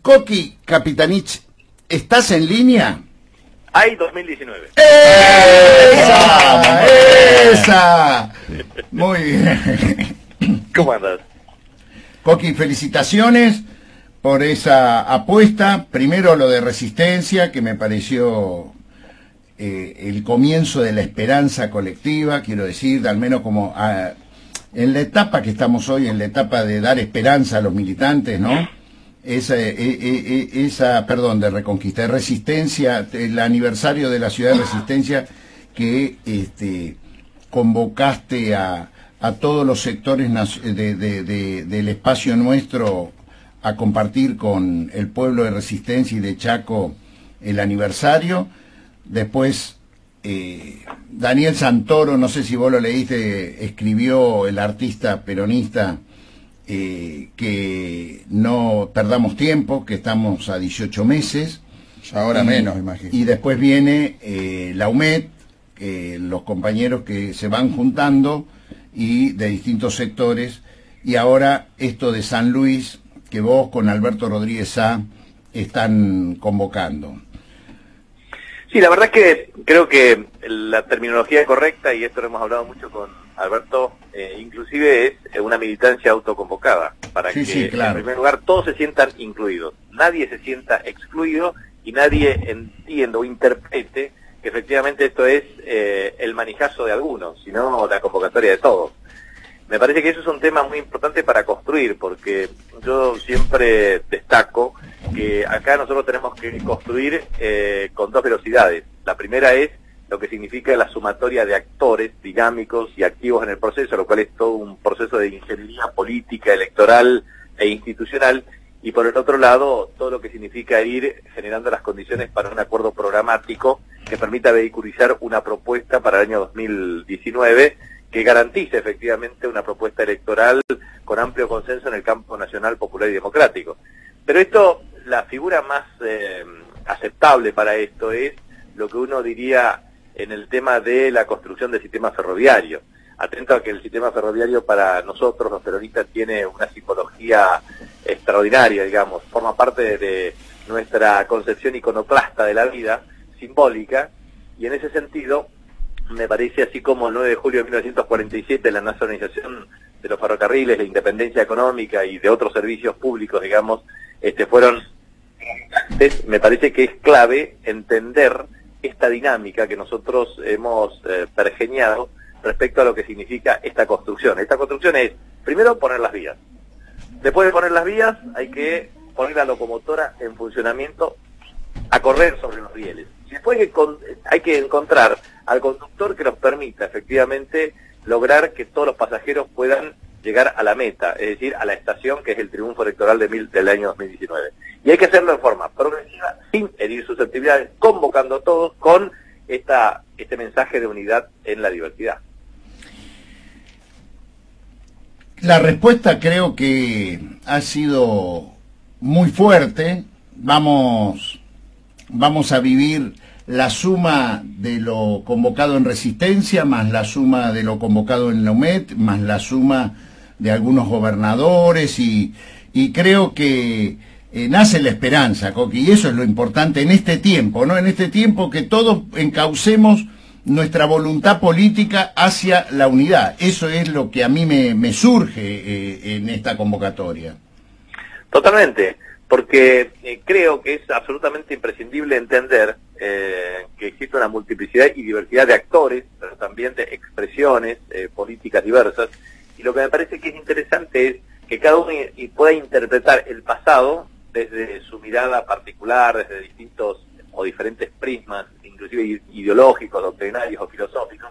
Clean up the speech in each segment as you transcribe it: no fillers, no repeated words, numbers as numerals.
Coqui Capitanich, ¿estás en línea? Hay 2019. ¡Esa! ¡Esa! Muy bien. ¿Cómo andas? Coqui, felicitaciones por esa apuesta. Primero lo de Resistencia, que me pareció el comienzo de la esperanza colectiva, quiero decir, al menos como en la etapa que estamos hoy, en la etapa de dar esperanza a los militantes, ¿no? Perdón, de Reconquista, de Resistencia, el aniversario de la ciudad de Resistencia, que convocaste a todos los sectores del espacio nuestro a compartir con el pueblo de Resistencia y de Chaco el aniversario. Después, Daniel Santoro, no sé si vos lo leíste, escribió, el artista peronista, que no perdamos tiempo, que estamos a 18 meses. Ahora menos, imagino. Y después viene la UMED, los compañeros que se van juntando y de distintos sectores, y ahora esto de San Luis, que vos con Alberto Rodríguez Sá están convocando. Sí, la verdad es que creo que la terminología es correcta, y esto lo hemos hablado mucho con Alberto, inclusive es una militancia autoconvocada, para que claro, en primer lugar todos se sientan incluidos, nadie se sienta excluido y nadie entienda o interprete que efectivamente esto es el manijazo de algunos, sino la convocatoria de todos. Me parece que eso es un tema muy importante para construir, porque yo siempre destaco que acá nosotros tenemos que construir con dos velocidades. La primera es lo que significa la sumatoria de actores dinámicos y activos en el proceso, lo cual es todo un proceso de ingeniería política, electoral e institucional, y por el otro lado, todo lo que significa ir generando las condiciones para un acuerdo programático que permita vehiculizar una propuesta para el año 2019 que garantice efectivamente una propuesta electoral con amplio consenso en el campo nacional, popular y democrático. Pero esto, la figura más aceptable para esto es lo que uno diría en el tema de la construcción del sistema ferroviario. Atento a que el sistema ferroviario para nosotros, los peronistas, tiene una psicología extraordinaria, digamos, forma parte de nuestra concepción iconoclasta de la vida, simbólica, y en ese sentido, me parece, así como el 9 de julio de 1947, la nacionalización de los ferrocarriles, la independencia económica y de otros servicios públicos, digamos, fueron, me parece que es clave entender esta dinámica que nosotros hemos pergeñado respecto a lo que significa esta construcción. Esta construcción es, primero, poner las vías. Después de poner las vías, hay que poner la locomotora en funcionamiento a correr sobre los rieles. Y después hay que encontrar al conductor que nos permita efectivamente lograr que todos los pasajeros puedan llegar a la meta, es decir, a la estación que es el triunfo electoral del año 2019. Y hay que hacerlo de forma progresiva, sin herir susceptibilidades, convocando a todos con este mensaje de unidad en la diversidad. La respuesta creo que ha sido muy fuerte. Vamos a vivir la suma de lo convocado en Resistencia, más la suma de lo convocado en la UMED, más la suma de algunos gobernadores, y creo que nace la esperanza, Coqui, y eso es lo importante en este tiempo, ¿no? En este tiempo que todos encaucemos nuestra voluntad política hacia la unidad. Eso es lo que a mí me surge en esta convocatoria. Totalmente, porque creo que es absolutamente imprescindible entender que existe una multiplicidad y diversidad de actores, pero también de expresiones políticas diversas, y lo que me parece que es interesante es que cada uno pueda interpretar el pasado desde su mirada particular, desde distintos o diferentes prismas, inclusive ideológicos, doctrinarios o filosóficos,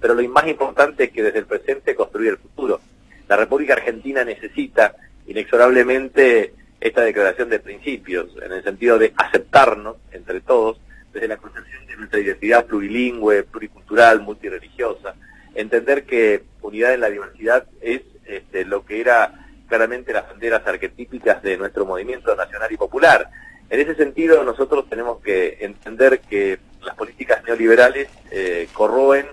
pero lo más importante es que desde el presente construir el futuro. La República Argentina necesita inexorablemente esta declaración de principios, en el sentido de aceptarnos entre todos, desde la concepción de nuestra identidad plurilingüe, pluricultural, multireligiosa, entender que unidad en la diversidad es lo que era claramente las banderas arquetípicas de nuestro movimiento nacional y popular. En ese sentido, nosotros tenemos que entender que las políticas neoliberales corroen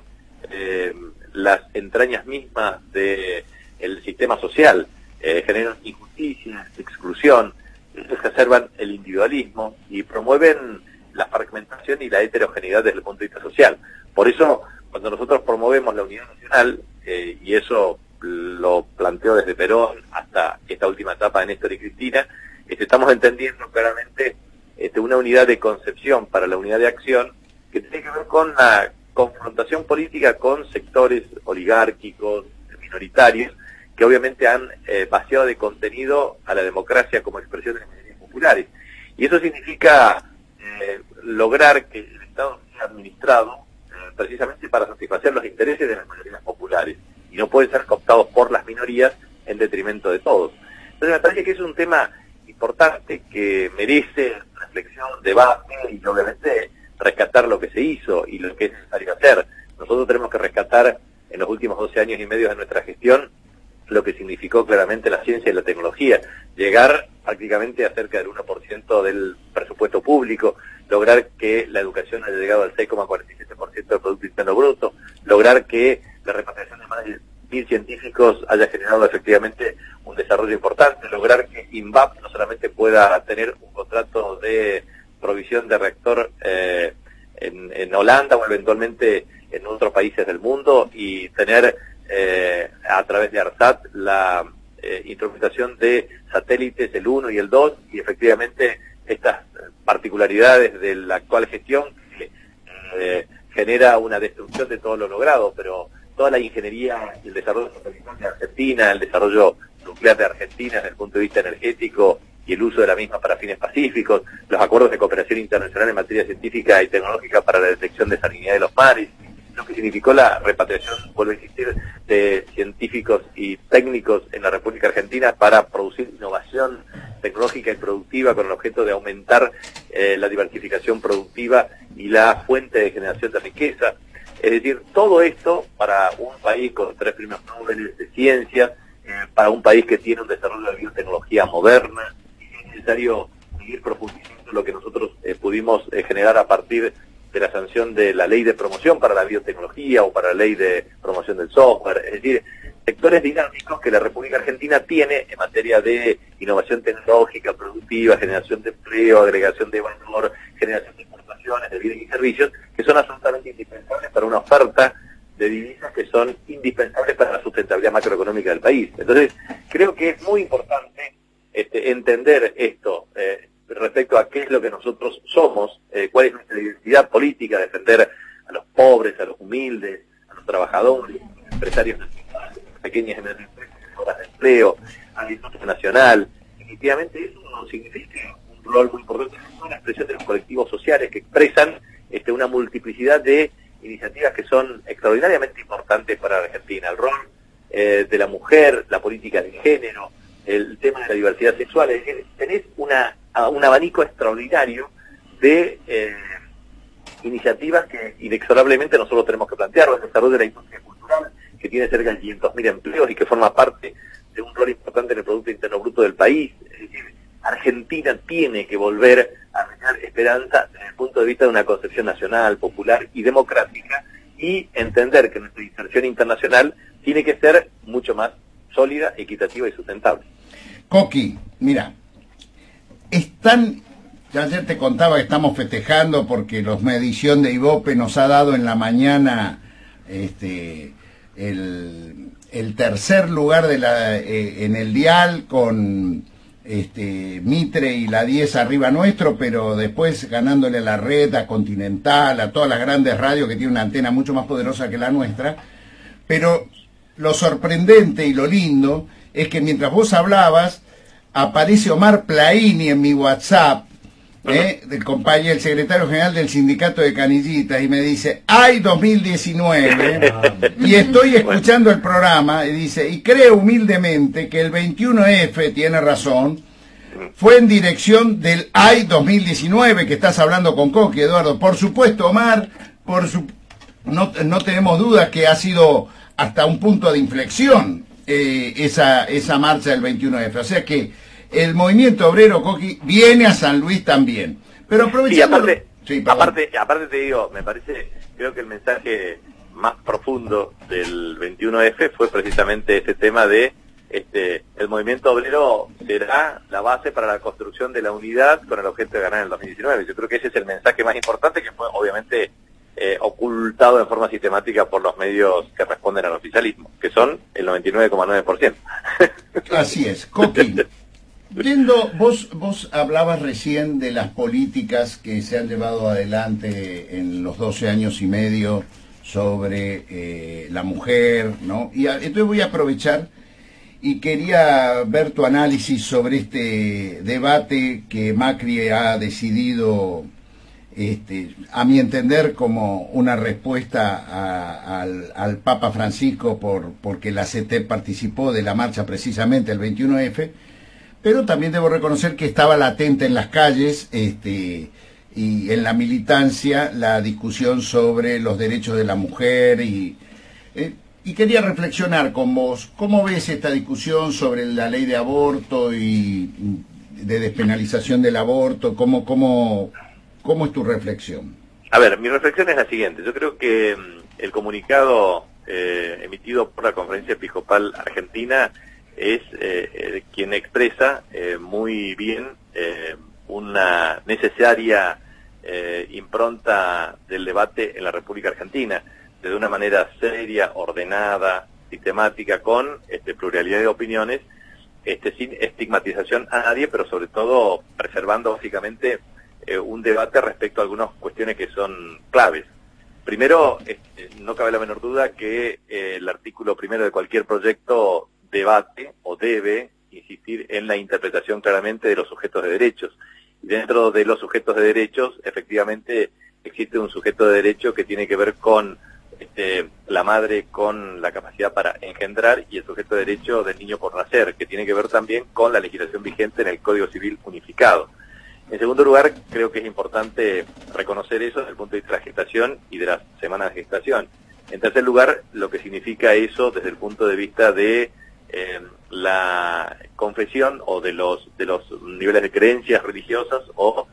las entrañas mismas del sistema social, generan injusticia, exclusión, exacerban el individualismo y promueven la fragmentación y la heterogeneidad desde el punto de vista social. Por eso, cuando nosotros promovemos la unidad nacional, y eso lo planteo desde Perón hasta esta última etapa de Néstor y Cristina, estamos entendiendo claramente una unidad de concepción para la unidad de acción que tiene que ver con la confrontación política con sectores oligárquicos, minoritarios, que obviamente han vaciado de contenido a la democracia como expresión de las mayorías populares. Y eso significa lograr que el Estado sea administrado precisamente para satisfacer los intereses de las mayorías populares, y no pueden ser cooptados por las minorías en detrimento de todos. Entonces me parece que es un tema importante que merece reflexión, debate y obviamente rescatar lo que se hizo y lo que es necesario hacer. Nosotros tenemos que rescatar en los últimos 12 años y medio de nuestra gestión lo que significó claramente la ciencia y la tecnología, llegar prácticamente a cerca del 1% del presupuesto público, lograr que la educación haya llegado al 6,47% del Producto Interno Bruto, lograr que la repatriación de más de 1.000 científicos haya generado efectivamente un desarrollo importante, lograr que INVAP no solamente pueda tener un contrato de provisión de reactor en Holanda o eventualmente en otros países del mundo, y tener a través de ARSAT la instrumentación de satélites, el 1 y el 2, y efectivamente estas particularidades de la actual gestión que genera una destrucción de todo lo logrado, pero toda la ingeniería y el desarrollo satelital de Argentina, el desarrollo nuclear de Argentina desde el punto de vista energético y el uso de la misma para fines pacíficos, los acuerdos de cooperación internacional en materia científica y tecnológica para la detección de salinidad de los mares, lo que significó la repatriación, vuelve a existir, de científicos y técnicos en la República Argentina para producir innovación tecnológica y productiva con el objeto de aumentar la diversificación productiva y la fuente de generación de riqueza. Es decir, todo esto para un país con 3 premios Nobel de ciencia, para un país que tiene un desarrollo de biotecnología moderna, y es necesario seguir profundizando lo que nosotros pudimos generar a partir de la sanción de la ley de promoción para la biotecnología o para la ley de promoción del software. Es decir, sectores dinámicos que la República Argentina tiene en materia de innovación tecnológica, productiva, generación de empleo, agregación de valor, generación de importaciones, de bienes y servicios, que son absolutamente indispensables para una oferta de divisas que son indispensables para la sustentabilidad macroeconómica del país. Entonces, creo que es muy importante entender esto respecto a qué es lo que nosotros somos, cuál es nuestra identidad política, defender a los pobres, a los humildes, a los trabajadores, a los empresarios nacionales, a las pequeñas y medianas empresas, horas de empleo, a la industria nacional. Definitivamente eso significa un rol muy importante en la expresión de los colectivos sociales que expresan una multiplicidad de iniciativas que son extraordinariamente importantes para la Argentina. El rol de la mujer, la política de género, el tema de la diversidad sexual. Es decir, tenés un abanico extraordinario de iniciativas que inexorablemente nosotros tenemos que plantear. El desarrollo de la industria cultural, que tiene cerca de 500.000 empleos y que forma parte de un rol importante en el Producto Interno Bruto del país. Es decir, Argentina tiene que volver a tener esperanza desde el punto de vista de una concepción nacional, popular y democrática, y entender que nuestra inserción internacional tiene que ser mucho más sólida, equitativa y sustentable. Coqui, mira, yo ayer te contaba que estamos festejando porque los medición de Ibope nos ha dado en la mañana el tercer lugar en el dial con Mitre y la 10 arriba nuestro, pero después ganándole a la Red, a Continental, a todas las grandes radios que tienen una antena mucho más poderosa que la nuestra. Pero lo sorprendente y lo lindo es que mientras vos hablabas aparece Omar Plaini en mi WhatsApp, del compañero, el secretario general del sindicato de canillitas, y me dice, ¡ay 2019! Y estoy escuchando el programa, y dice, y creo humildemente que el 21F, tiene razón, fue en dirección del ¡ay 2019! Que estás hablando con Coqui, Eduardo. Por supuesto, Omar, no tenemos dudas que ha sido hasta un punto de inflexión esa marcha del 21F. O sea que el movimiento obrero, Coqui, viene a San Luis también. Pero aprovechando... aparte te digo, creo que el mensaje más profundo del 21F fue precisamente ese tema de el movimiento obrero será la base para la construcción de la unidad con el objeto de ganar en el 2019. Yo creo que ese es el mensaje más importante, que fue obviamente ocultado de forma sistemática por los medios que responden al oficialismo, que son el 99,9%. Así es. Coqui, vos hablabas recién de las políticas que se han llevado adelante en los 12 años y medio sobre la mujer, ¿no? Y entonces voy a aprovechar y quería ver tu análisis sobre este debate que Macri ha decidido, a mi entender, como una respuesta al Papa Francisco porque la CT participó de la marcha precisamente el 21F, pero también debo reconocer que estaba latente en las calles y en la militancia la discusión sobre los derechos de la mujer y quería reflexionar con vos, ¿cómo ves esta discusión sobre la ley de aborto y de despenalización del aborto? ¿Cómo es tu reflexión? A ver, mi reflexión es la siguiente. Yo creo que el comunicado emitido por la Conferencia Episcopal Argentina es quien expresa muy bien una necesaria impronta del debate en la República Argentina, de una manera seria, ordenada, sistemática, con pluralidad de opiniones, sin estigmatización a nadie, pero sobre todo preservando básicamente un debate respecto a algunas cuestiones que son claves. Primero, no cabe la menor duda que el artículo primero de cualquier proyecto debate o debe insistir en la interpretación claramente de los sujetos de derechos. Y dentro de los sujetos de derechos, efectivamente, existe un sujeto de derecho que tiene que ver con la madre con la capacidad para engendrar, y el sujeto de derecho del niño por nacer, que tiene que ver también con la legislación vigente en el Código Civil unificado. En segundo lugar, creo que es importante reconocer eso desde el punto de vista de la gestación y de las semanas de gestación. En tercer lugar, lo que significa eso desde el punto de vista de la confesión o de los niveles de creencias religiosas o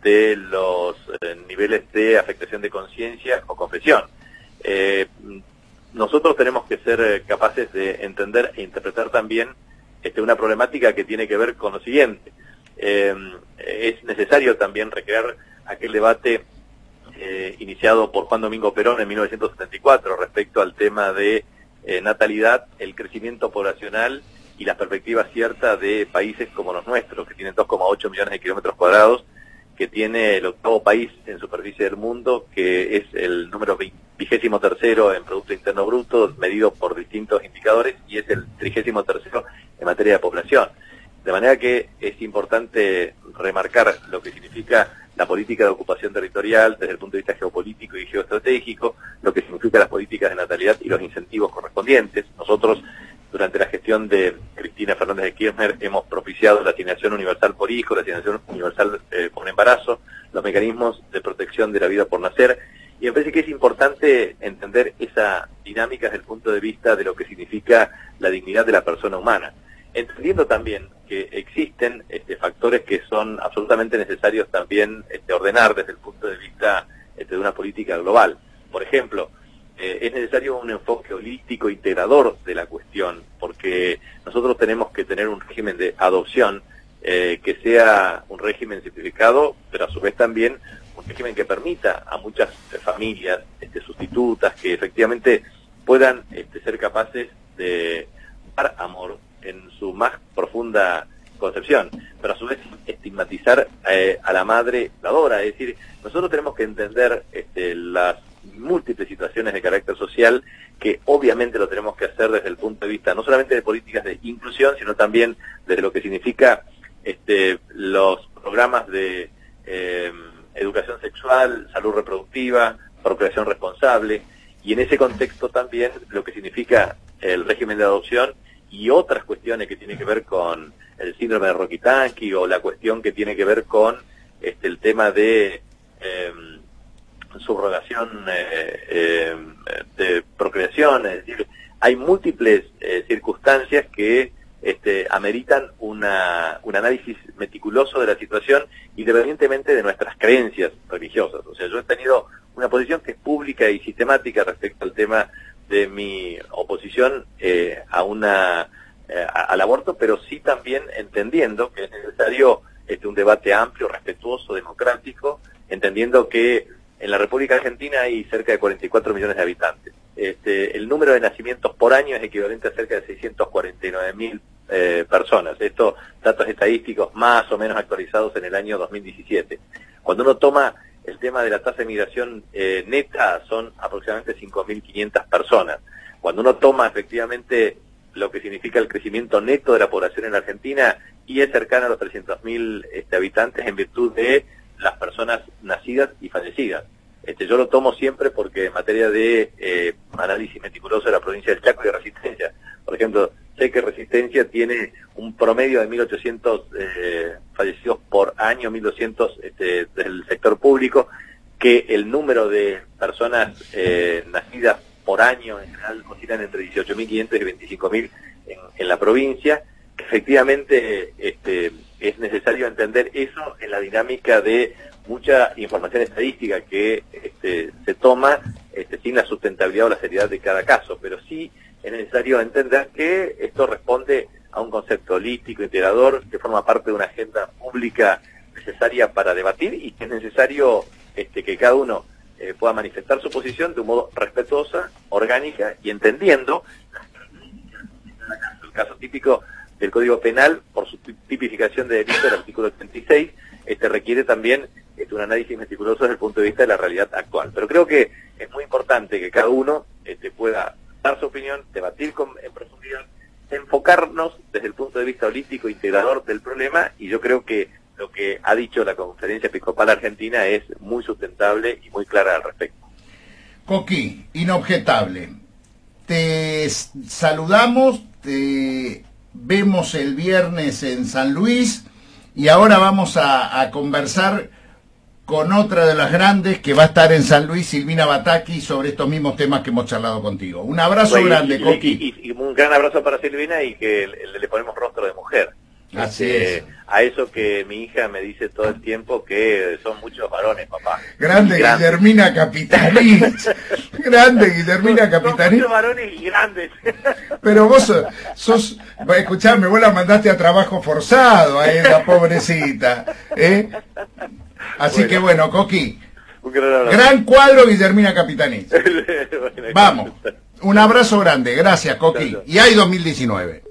de los niveles de afectación de conciencia o confesión. Nosotros tenemos que ser capaces de entender e interpretar también una problemática que tiene que ver con lo siguiente. Es necesario también recrear aquel debate iniciado por Juan Domingo Perón en 1974 respecto al tema de natalidad, el crecimiento poblacional y la perspectiva cierta de países como los nuestros, que tienen 2,8 millones de kilómetros cuadrados, que tiene el octavo país en superficie del mundo, que es el número 23º en Producto Interno Bruto, medido por distintos indicadores, y es el 33º en materia de población. De manera que es importante remarcar lo que significa la política de ocupación territorial desde el punto de vista geopolítico y geoestratégico, lo que significa las políticas de natalidad y los incentivos correspondientes. Nosotros, durante la gestión de Cristina Fernández de Kirchner, hemos propiciado la asignación universal por hijo, la asignación universal por embarazo, los mecanismos de protección de la vida por nacer, y me parece que es importante entender esa dinámica desde el punto de vista de lo que significa la dignidad de la persona humana, entendiendo también que existen factores que son absolutamente necesarios también ordenar desde el punto de vista de una política global. Por ejemplo, es necesario un enfoque holístico, integrador de la cuestión, porque nosotros tenemos que tener un régimen de adopción que sea un régimen simplificado, pero a su vez también un régimen que permita a muchas familias sustitutas que efectivamente puedan ser capaces de dar amor en su más profunda concepción, pero a su vez estigmatizar a la madre dadora. Es decir, nosotros tenemos que entender las múltiples situaciones de carácter social, que obviamente lo tenemos que hacer desde el punto de vista no solamente de políticas de inclusión, sino también desde lo que significa los programas de educación sexual, salud reproductiva, procreación responsable, y en ese contexto también lo que significa el régimen de adopción y otras cuestiones que tienen que ver con el síndrome de Rokitansky o la cuestión que tiene que ver con el tema de subrogación de procreación. Es decir, hay múltiples circunstancias que ameritan un análisis meticuloso de la situación independientemente de nuestras creencias religiosas. O sea, yo he tenido una posición que es pública y sistemática respecto al tema de mi oposición a una al aborto, pero sí también entendiendo que es necesario un debate amplio, respetuoso, democrático, entendiendo que en la República Argentina hay cerca de 44 millones de habitantes. El número de nacimientos por año es equivalente a cerca de 649.000 personas. Esto, datos estadísticos más o menos actualizados en el año 2017. Cuando uno toma el tema de la tasa de migración neta, son aproximadamente 5.500 personas. Cuando uno toma efectivamente lo que significa el crecimiento neto de la población en la Argentina, y es cercano a los 300.000 habitantes en virtud de las personas nacidas y fallecidas. Yo lo tomo siempre porque en materia de análisis meticuloso de la provincia del Chaco y de Resistencia, por ejemplo, sé que Resistencia tiene un promedio de 1.800 fallecidos por año, 1.200 del sector público, que el número de personas nacidas por año en general oscilan entre 18.500 y 25.000 en la provincia, que efectivamente es necesario entender eso en la dinámica de mucha información estadística que se toma sin la sustentabilidad o la seriedad de cada caso, pero sí es necesario entender que esto responde a un concepto holístico, integrador, que forma parte de una agenda pública necesaria para debatir y que es necesario que cada uno pueda manifestar su posición de un modo respetuosa, orgánica y entendiendo el caso típico del Código Penal por su tipificación de delito del artículo 86, requiere también un análisis meticuloso desde el punto de vista de la realidad actual. Pero creo que es muy importante que cada uno pueda dar su opinión, debatir en profundidad, enfocarnos desde el punto de vista holístico, integrador del problema, y yo creo que lo que ha dicho la Conferencia Episcopal Argentina es muy sustentable y muy clara al respecto. Coqui, inobjetable. Te saludamos, te vemos el viernes en San Luis y ahora vamos a conversar con otra de las grandes que va a estar en San Luis, Silvina Bataki, sobre estos mismos temas que hemos charlado contigo. Un abrazo grande, Coqui. Y un gran abrazo para Silvina y que le ponemos rostro de mujer. Así es. A eso que mi hija me dice todo el tiempo que son muchos varones, papá. Grande Guillermina Capitanich. Grande Guillermina Capitanich. Son muchos varones y grandes. Pero vos sos, escuchame, vos la mandaste a trabajo forzado a esa pobrecita, ¿eh? Así que bueno, Coqui, gran cuadro Guillermina Capitanich. Vamos, un abrazo grande, gracias, Coqui. Y hay 2019.